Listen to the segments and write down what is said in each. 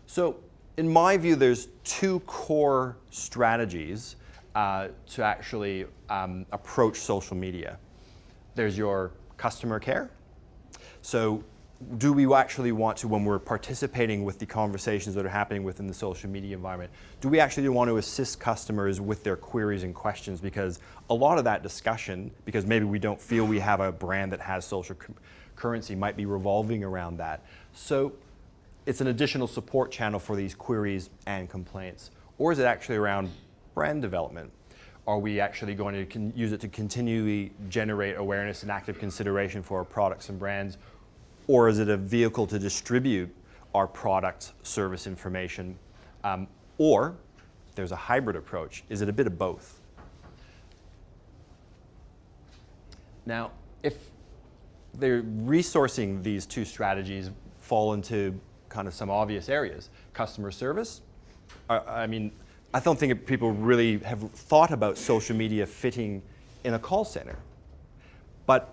So in my view, there's two core strategies to actually approach social media. There's your customer care. So do we actually want to, when we're participating with the conversations that are happening within the social media environment, do we actually want to assist customers with their queries and questions? Because a lot of that discussion, because maybe we don't feel we have a brand that has social currency, might be revolving around that. So it's an additional support channel for these queries and complaints. Or is it actually around brand development? Are we actually going to use it to continually generate awareness and active consideration for our products and brands? Or is it a vehicle to distribute our product, service information? Or there's a hybrid approach. Is it a bit of both? Now, if they're resourcing these two strategies fall into kind of some obvious areas. Customer service, I mean, I don't think people really have thought about social media fitting in a call center. But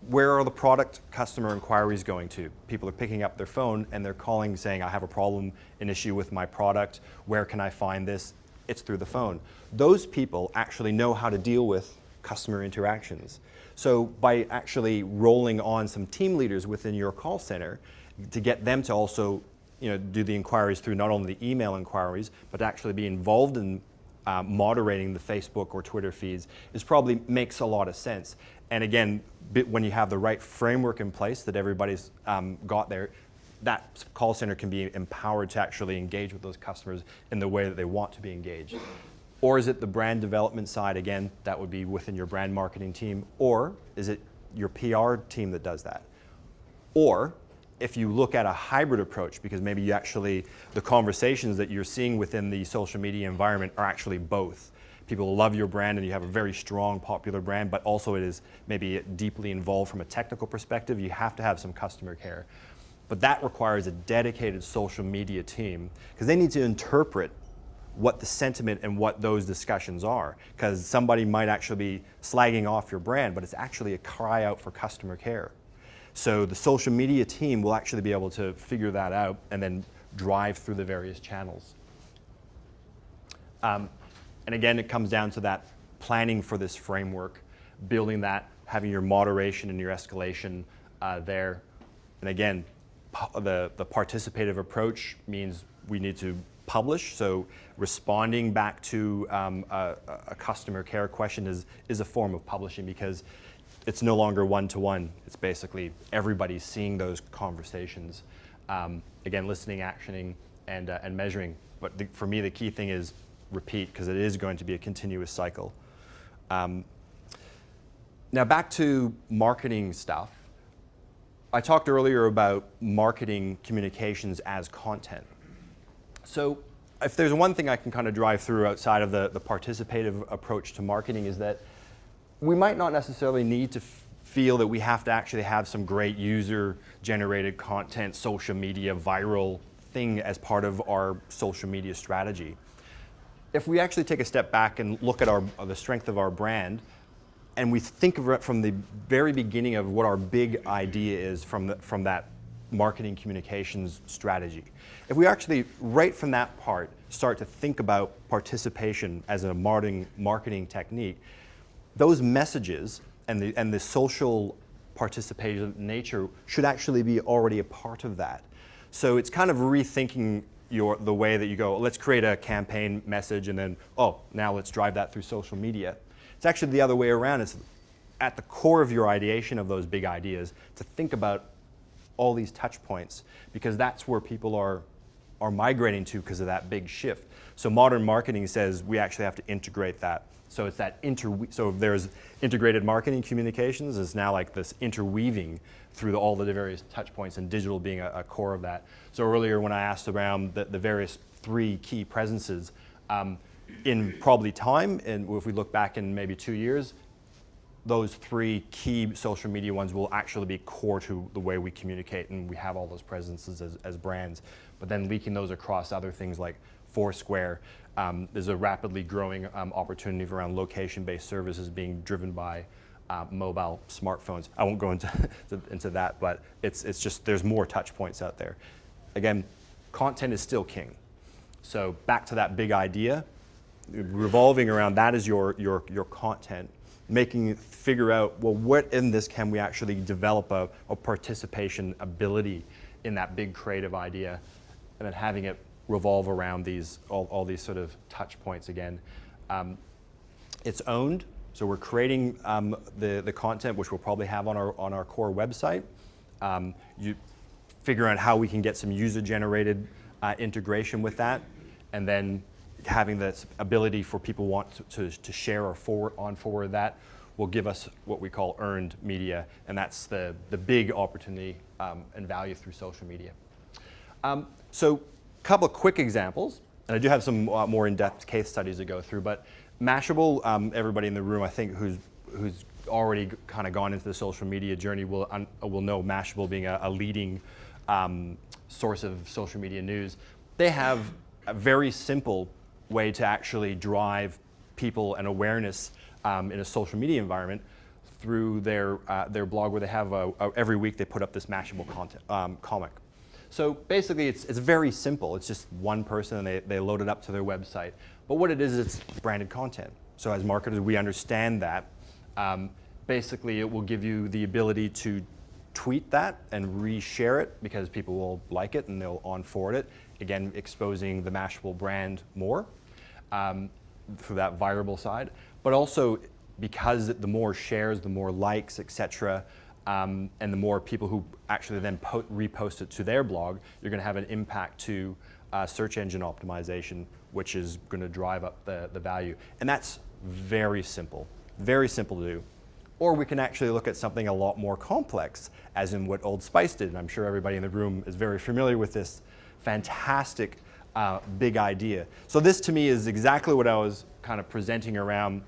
where are the product customer inquiries going to? People are picking up their phone and they're calling saying, I have a problem, an issue with my product. Where can I find this? It's through the phone. Those people actually know how to deal with customer interactions. So by actually rolling on some team leaders within your call center to get them to also do the inquiries through not only the email inquiries, but actually be involved in moderating the Facebook or Twitter feeds is probably makes a lot of sense. And again, when you have the right framework in place that everybody's got there, that call center can be empowered to actually engage with those customers in the way that they want to be engaged. Or is it the brand development side? Again, that would be within your brand marketing team. Or is it your PR team that does that? Or if you look at a hybrid approach, because maybe you actually, the conversations that you're seeing within the social media environment are actually both. People love your brand and you have a very strong, popular brand, but also it is maybe deeply involved from a technical perspective. You have to have some customer care. But that requires a dedicated social media team because they need to interpret what the sentiment and what those discussions are. Because somebody might actually be slagging off your brand, but it's actually a cry out for customer care. So the social media team will actually be able to figure that out and then drive through the various channels. And again, it comes down to that planning for this framework, building that, having your moderation and your escalation there. And again, the participative approach means we need to publish. So responding back to a customer care question is a form of publishing because it's no longer one-to-one. It's basically everybody seeing those conversations. Again, listening, actioning, and measuring. But for me, the key thing is repeat, because it is going to be a continuous cycle. Now back to marketing stuff. I talked earlier about marketing communications as content. So if there's one thing I can kind of drive through outside of the participative approach to marketing is that we might not necessarily need to feel that we have to actually have some great user-generated content, social media, viral thing as part of our social media strategy. If we actually take a step back and look at the strength of our brand, and we think of it from the very beginning of what our big idea is from that marketing communications strategy. If we actually, right from that part, start to think about participation as a marketing technique, those messages and the social participation nature should actually be already a part of that. So it's kind of rethinking the way that you go, let's create a campaign message and then, now let's drive that through social media. It's actually the other way around. It's at the core of your ideation of those big ideas to think about all these touch points because that's where people are migrating to because of that big shift. So modern marketing says we actually have to integrate that. So it's that so if there's integrated marketing communications, it's now like this interweaving through all the various touch points and digital being a core of that. So earlier when I asked around the various 3 key presences, in probably time, and if we look back in maybe 2 years, those 3 key social media ones will actually be core to the way we communicate and we have all those presences as brands. But then leaking those across other things like Foursquare, there's a rapidly growing opportunity around location-based services being driven by mobile smartphones. I won't go into that, but it's just there's more touch points out there. Again, content is still king. So back to that big idea, revolving around that is your content, figure out, well, what in this can we actually develop a participation ability in that big creative idea, and then having it revolve around all these sort of touch points again. It's owned, so we're creating the content, which we'll probably have on our core website. You figure out how we can get some user-generated integration with that, and then having this ability for people want to share or forward that will give us what we call earned media, and that's the big opportunity and value through social media. So a couple of quick examples, and I do have some more in-depth case studies to go through, but Mashable, everybody in the room I think who's already kind of gone into the social media journey will know Mashable being a leading source of social media news. They have a very simple way to actually drive people and awareness in a social media environment through their blog, where they have every week they put up this Mashable content comic. So basically it's very simple. It's just one person and they load it up to their website. But what it is, it's branded content. So as marketers, we understand that. Basically it will give you the ability to tweet that and reshare it because people will like it and they'll on-forward it. Again, exposing the Mashable brand more through that viral side. But also because the more shares, the more likes, etc., and the more people who actually then repost it to their blog, you're going to have an impact to search engine optimization, which is going to drive up the value. And that's very simple to do. Or we can actually look at something a lot more complex, as in what Old Spice did. And I'm sure everybody in the room is very familiar with this fantastic big idea. So this to me is exactly what I was kind of presenting around,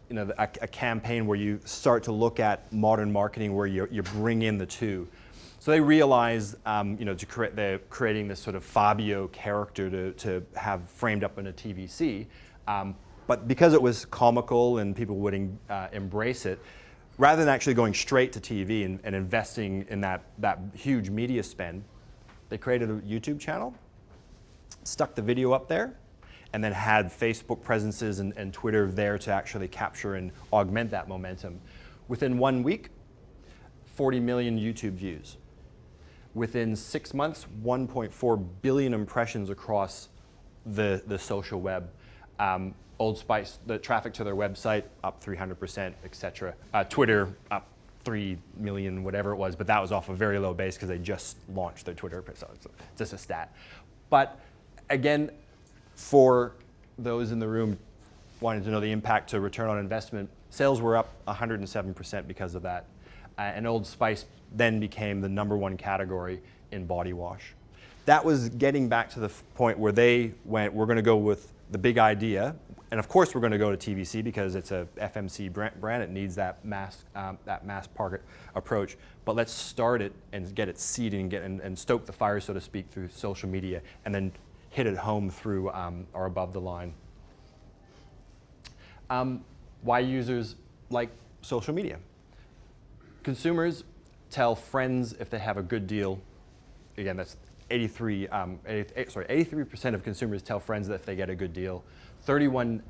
you know, a campaign where you start to look at modern marketing where you bring in the two. So they realized, you know, they're creating this sort of Fabio character to have framed up in a TVC. But because it was comical and people would embrace it, rather than actually going straight to TV and investing in that huge media spend, they created a YouTube channel, stuck the video up there, and then had Facebook presences and Twitter there to actually capture and augment that momentum. Within 1 week, 40 million YouTube views. Within 6 months, 1.4 billion impressions across the social web. Old Spice, the traffic to their website up 300%, etc. Twitter up 3 million, whatever it was, but that was off a very low base because they just launched their Twitter, so it's just a stat. But again, for those in the room wanting to know the impact to return on investment, sales were up 107% because of that. And Old Spice then became the #1 category in body wash. That was getting back to the point where they went, we're going to go with the big idea, and of course we're going to go to TVC because it's a FMC brand. It needs that mass market approach. But let's start it and get it seeded and stoke the fire, so to speak, through social media, and then hit it home through our above the line. Why users like social media? Consumers tell friends if they have a good deal. Again, that's 83% of consumers tell friends that if they get a good deal. 31%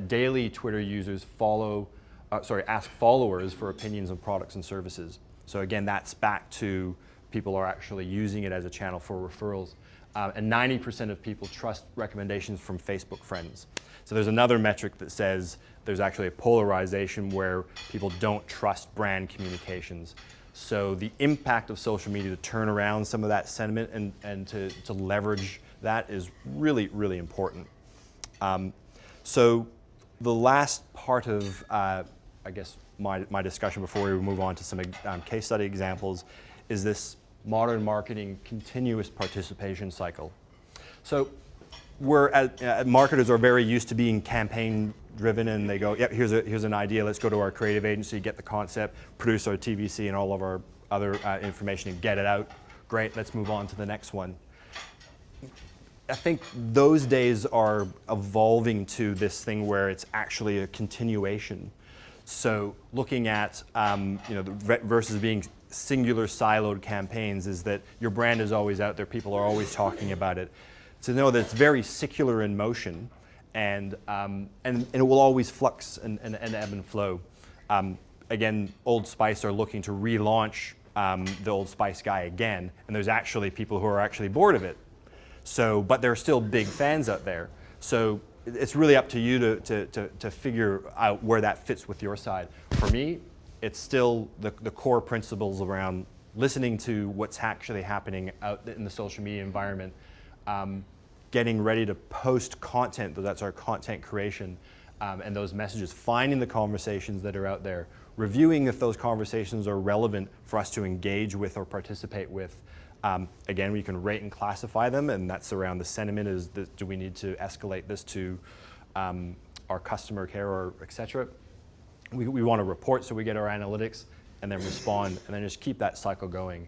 daily Twitter users ask followers for opinions on products and services. So again, that's back to people are actually using it as a channel for referrals. And 90% of people trust recommendations from Facebook friends. So there's another metric that says there's actually a polarization where people don't trust brand communications. So the impact of social media to turn around some of that sentiment and to leverage that is really, really important. So the last part of, I guess, my discussion before we move on to some case study examples is this modern marketing continuous participation cycle. So marketers are very used to being campaign driven, and they go, yep, here's an idea, let's go to our creative agency, get the concept, produce our TVC and all of our other information and get it out. Great, let's move on to the next one. I think those days are evolving to this thing where it's actually a continuation. So looking at, versus being singular siloed campaigns is that your brand is always out there, people are always talking about it. To know that it's very secular in motion, and it will always flux and ebb and flow. Again, Old Spice are looking to relaunch the Old Spice guy again, and there's actually people who are actually bored of it. So, but there are still big fans out there. So it's really up to you to figure out where that fits with your side. For me, it's still the core principles around listening to what's actually happening out in the social media environment, getting ready to post content, that's our content creation, and those messages, finding the conversations that are out there, reviewing if those conversations are relevant for us to engage with or participate with. Again, we can rate and classify them, and that's around the sentiment is, do we need to escalate this to our customer care or et cetera. We want to report so we get our analytics and then respond and then just keep that cycle going.